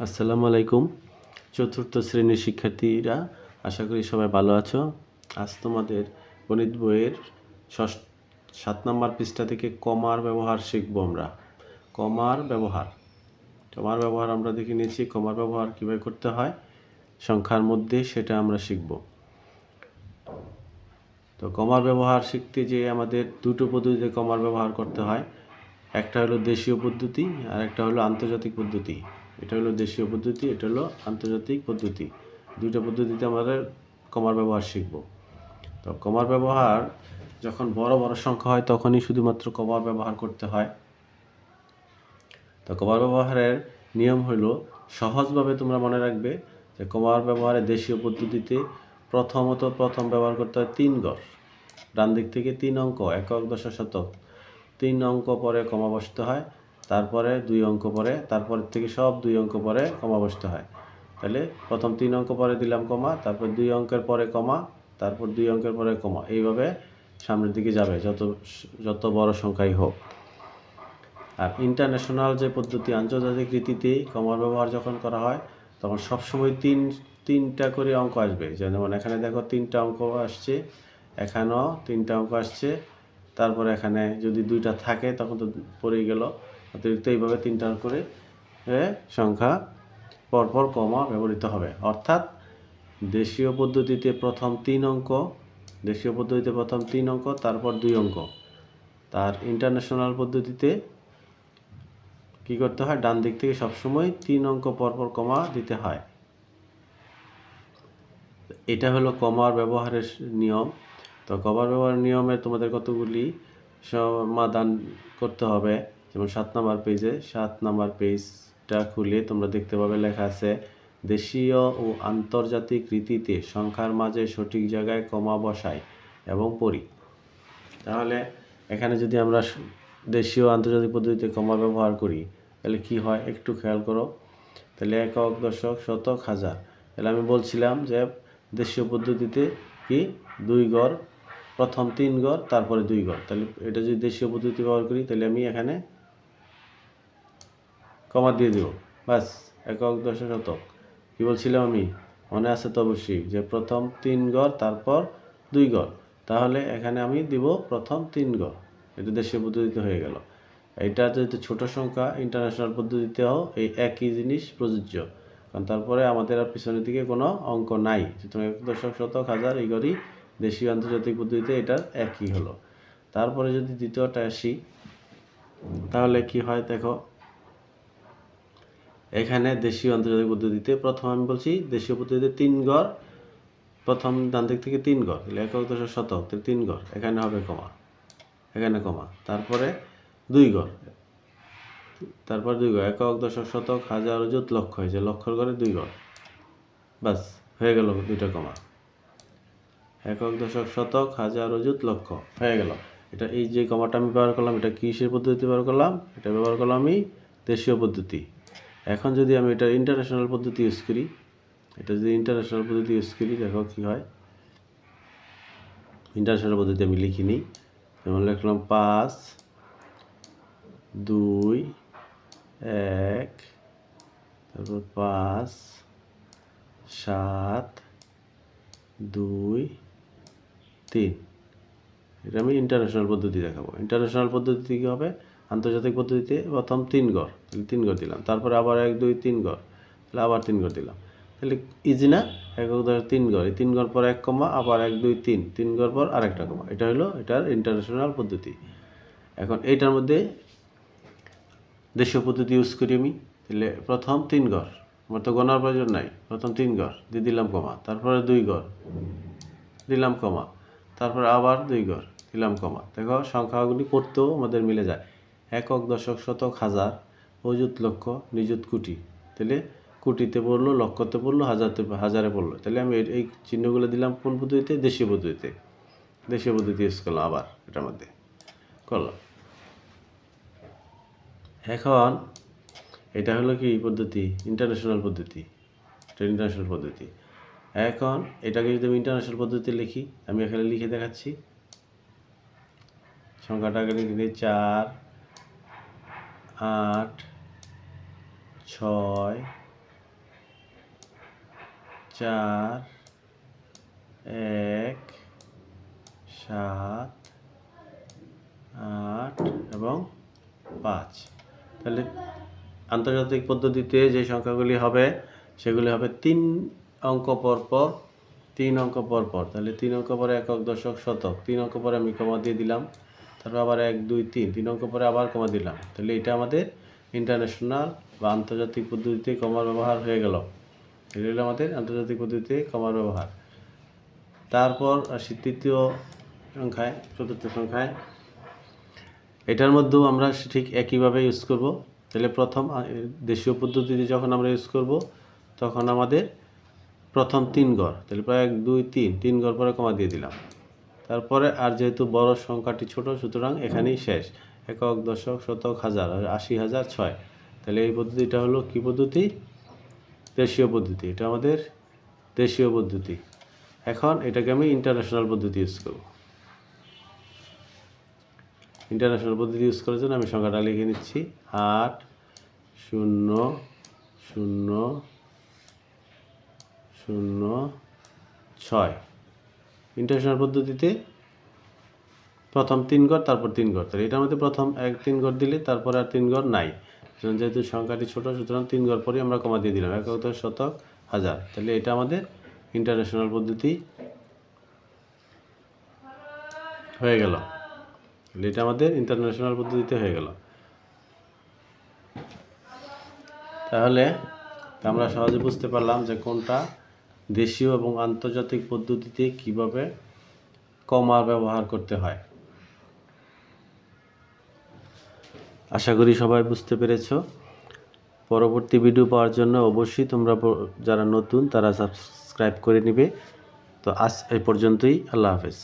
আসসালামু আলাইকুম। চতুর্থ শ্রেণীর শিক্ষার্থীরা, আশা করি সবাই ভালো আছো। আজ তোমাদের গণিত বইয়ের 7 নম্বর পৃষ্ঠা থেকে কমার ব্যবহার শিখব আমরা। কমার ব্যবহার আমরা দেখে নিয়েছি। কমার ব্যবহার কীভাবে করতে হয় সংখ্যার মধ্যে, সেটা আমরা শিখব। তো কমার ব্যবহার শিখতে যে আমাদের দুটো পদ্ধতিতে কমার ব্যবহার করতে হয়। একটা হলো দেশীয় পদ্ধতি আর একটা হলো আন্তর্জাতিক পদ্ধতি। এটা হলো দেশীয় পদ্ধতি, এটা হলো আন্তর্জাতিক পদ্ধতি। দুইটা পদ্ধতিতে আমাদের কমার ব্যবহার শিখব। তো কমার ব্যবহার যখন বড় বড় সংখ্যা হয় তখনই শুধুমাত্র কমার ব্যবহার করতে হয়। তো কমার ব্যবহারের নিয়ম হলো, সহজভাবে তোমরা মনে রাখবে যে কমার ব্যবহারে দেশীয় পদ্ধতিতে প্রথম ব্যবহার করতে হয় 3 ঘর। ডান দিক থেকে 3 অঙ্ক, একক, দশক, শতক, 3 অঙ্ক পরে কমা বসতে হয়। তারপরে 2 অঙ্ক পরে, তারপরের থেকে সব 2 অঙ্ক পরে কমা বসতে হয়। তাহলে প্রথম 3 অঙ্ক পরে দিলাম কমা, তারপর 2 অঙ্কের পরে কমা, তারপর 2 অঙ্কের পরে কমা। এইভাবে সামনের দিকে যাবে যত বড় সংখ্যাই হোক। আর ইন্টারন্যাশনাল যে পদ্ধতি, আন্তর্জাতিক রীতিতে কমার ব্যবহার যখন করা হয় তখন সবসময় তিনটা করে অঙ্ক আসবে। যেমন এখানে দেখো 3টা অঙ্ক আসছে, এখানেও 3টা অঙ্ক আসছে, তারপরে এখানে যদি 2টা থাকে তখন তো পড়েই গেল। অতিরিক্ত এইভাবে 3টা করে সংখ্যা পরপর কমা ব্যবহৃত হবে। অর্থাৎ দেশীয় পদ্ধতিতে প্রথম 3 অঙ্ক, তারপর 2 অঙ্ক। তার ইন্টারন্যাশনাল পদ্ধতিতে কি করতে হয়, ডান দিক থেকে সবসময় 3 অঙ্ক পরপর কমা দিতে হয়। এটা হলো কমার ব্যবহারের নিয়ম। তো কমার ব্যবহারের নিয়মে তোমাদের কতগুলি সমাধান করতে হবে। যেমন 7 নম্বর পেজটা খুলে তোমরা দেখতে পাবে লেখা আছে, দেশীয় ও আন্তর্জাতিক রীতিতে সংখ্যার মাঝে সঠিক জায়গায় কমা বসাই এবং পড়ি। তাহলে এখানে যদি আমরা দেশীয় আন্তর্জাতিক পদ্ধতিতে কমা ব্যবহার করি তাহলে কি হয় একটু খেয়াল করো। তাহলে একক, দশক, শতক, হাজার। তাহলে আমি বলছিলাম যে দেশীয় পদ্ধতিতে কি 2 ঘর, প্রথম 3 ঘর, তারপরে 2 ঘর। তাহলে এটা যদি দেশীয় পদ্ধতি ব্যবহার করি তাহলে আমি এখানে কমা দিয়ে দেব, বাস। একক, দশক, শতক কি বলছিলাম আমি, মনে আছে তো অবশ্যই, যে প্রথম 3 ঘর তারপর 2 ঘর। তাহলে এখানে আমি দিব প্রথম 3 ঘর। এটা দেশীয় পদ্ধতিতে হয়ে গেল। এটা যেহেতু ছোট সংখ্যা, ইন্টারন্যাশনাল পদ্ধতিতেও এই একই জিনিস প্রযোজ্য, কারণ তারপরে আমাদের আর পিছনের দিকে কোনো অঙ্ক নাই। সুতরাং একক, দশক, শতক, হাজার এই ঘরই দেশীয় আন্তর্জাতিক পদ্ধতিতে এটার একই হলো। তারপরে যদি দ্বিতীয়টা আসি তাহলে কি হয় দেখো, এখানে দেশীয় আন্তর্জাতিক পদ্ধতিতে প্রথম আমি বলছি দেশীয় পদ্ধতিতে 3 ঘর, প্রথম ডান দিক থেকে 3 ঘর, তাহলে একক, দশক, শতক, 3 ঘর, এখানে হবে কমা, এখানে কমা, তারপরে 2 ঘর, তারপর 2 ঘর, একক, দশক, শতক, হাজার, অযুত, লক্ষ, হয়েছে লক্ষর ঘরে 2 ঘর, বাস হয়ে গেল 2টা কমা। একক, দশক, শতক, হাজার, অযুত, লক্ষ হয়ে গেল। এটা এই যে কমাটা আমি ব্যবহার করলাম, এটা কিসের পদ্ধতি ব্যবহার করলাম, এটা ব্যবহার করলাম আমি দেশীয় পদ্ধতি। এখন যদি আমি এটা ইন্টারন্যাশনাল পদ্ধতি ইউজ করি, দেখো কি হয়। ইন্টারন্যাশনাল পদ্ধতি আমি লিখি নিই। যেমন লিখলাম 5, 2, 1, তারপর 5, 7, 2, 3। এটা আমি ইন্টারন্যাশনাল পদ্ধতি দেখাবো। ইন্টারন্যাশনাল পদ্ধতিতে কী হবে, আন্তর্জাতিক পদ্ধতিতে প্রথম 3 ঘর, তাহলে 3 ঘর দিলাম, তারপরে আবার 1, 2, 3 ঘর, তাহলে আবার 3 ঘর দিলাম। তাহলে ইজি না, একক, দশক, 3 ঘর, এই 3 ঘর পর 1 কমা, আবার 1, 2, 3, 3 ঘর পর আরেকটা কমা। এটা হলো এটার ইন্টারন্যাশনাল পদ্ধতি। এখন এইটার মধ্যে দেশীয় পদ্ধতি ইউজ করি আমি। তাহলে প্রথম 3 ঘর, আমার তো গণার প্রয়োজন নাই, প্রথম 3 ঘর দিয়ে দিলাম কমা, তারপরে 2 ঘর দিলাম কমা, তারপরে আবার 2 ঘর দিলাম কমা। দেখো সংখ্যাগুলি পড়তেও আমাদের মিলে যায়। একক, দশক, শতক, হাজার, অযুত, লক্ষ, নিযুত, কোটি। তাহলে কোটিতে পড়লো, লক্ষতে পড়লো, হাজারে পড়লো। তাহলে আমি এই চিহ্নগুলো দিলাম কোন পদ্ধতিতে, দেশীয় পদ্ধতিতে ইউজ করলাম। আবার এটার মধ্যে করলাম। এখন এটা হলো কি পদ্ধতি, ইন্টারন্যাশনাল পদ্ধতি। এখন এটাকে যদি আমি ইন্টারন্যাশনাল পদ্ধতি লিখি, আমি এখানে লিখে দেখাচ্ছি। সংখ্যাটাকে লিখে 4, 8, 6, 4 1 7 8 এবং 5। তাহলে আন্তর্জাতিক পদ্ধতিতে যে সংখ্যাগুলি হবে সেগুলি হবে 3 অঙ্ক পর পর, 3 অঙ্ক পর পর। তাহলে 3 অঙ্ক পরে একক, দশক, শতক, 3 অঙ্ক পরে আমি কমা দিয়ে দিলাম, তারপর আবার 1 2 3, 3 অঙ্ক পরে আবার কমা দিলাম। তাহলে এটা আমাদের ইন্টারন্যাশনাল বা আন্তর্জাতিক পদ্ধতিতে কমার ব্যবহার হয়ে গেল। এটা হলো আমাদের আন্তর্জাতিক পদ্ধতিতে কমার ব্যবহার। তারপর আসি তৃতীয় সংখ্যায়, চতুর্থ সংখ্যায়। এটার মধ্যেও আমরা ঠিক একইভাবে ইউজ করব। তাহলে প্রথম দেশীয় পদ্ধতিতে যখন আমরা ইউজ করব তখন আমাদের প্রথম 3 ঘর, তাহলে প্রায় 1 2 3 ঘর পরে কমা দিয়ে দিলাম। তারপরে আর যেহেতু বড় সংখ্যাটি ছোট, সুতরাং এখানেই শেষ। একক, দশক, শতক, হাজার, 80,000, 6। তাহলে এই পদ্ধতিটা হলো কি পদ্ধতি? দেশীয় পদ্ধতি। এটা আমাদের দেশীয় পদ্ধতি। এখন এটাকে আমি ইন্টারন্যাশনাল পদ্ধতি ইউজ করব। ইন্টারন্যাশনাল পদ্ধতি ইউজ করার জন্য আমি সংখ্যাটা লিখে নিচ্ছি 8 0 0 0 6। ইন্টারন্যাশনাল পদ্ধতিতে প্রথম 3 ঘর, তারপর 3 ঘর। তাহলে এটার মধ্যে প্রথম 3 ঘর দিলে তারপরে আর 3 ঘর নাই, যেহেতু সংখ্যাটি ছোট, সুতরাং 3 ঘর পরে আমরা কমা দিয়ে দিলাম। একক, শতক, হাজার। তাহলে এটা আমাদের ইন্টারন্যাশনাল পদ্ধতি হয়ে গেল। এটা আমাদের ইন্টারন্যাশনাল পদ্ধতিতে হয়ে গেল। তাহলে আমরা সহজে বুঝতে পারলাম যে কোনটা দেশীয় এবং আন্তর্জাতিক পদ্ধতিতে কিভাবে কমার ব্যবহার করতে হয়। আশা করি সবাই বুঝতে পেরেছ। পরবর্তী ভিডিও পাওয়ার জন্য অবশ্যই তোমরা যারা নতুন তারা সাবস্ক্রাইব করে নিবে। তো আজ এই পর্যন্তই। আল্লাহ হাফেজ।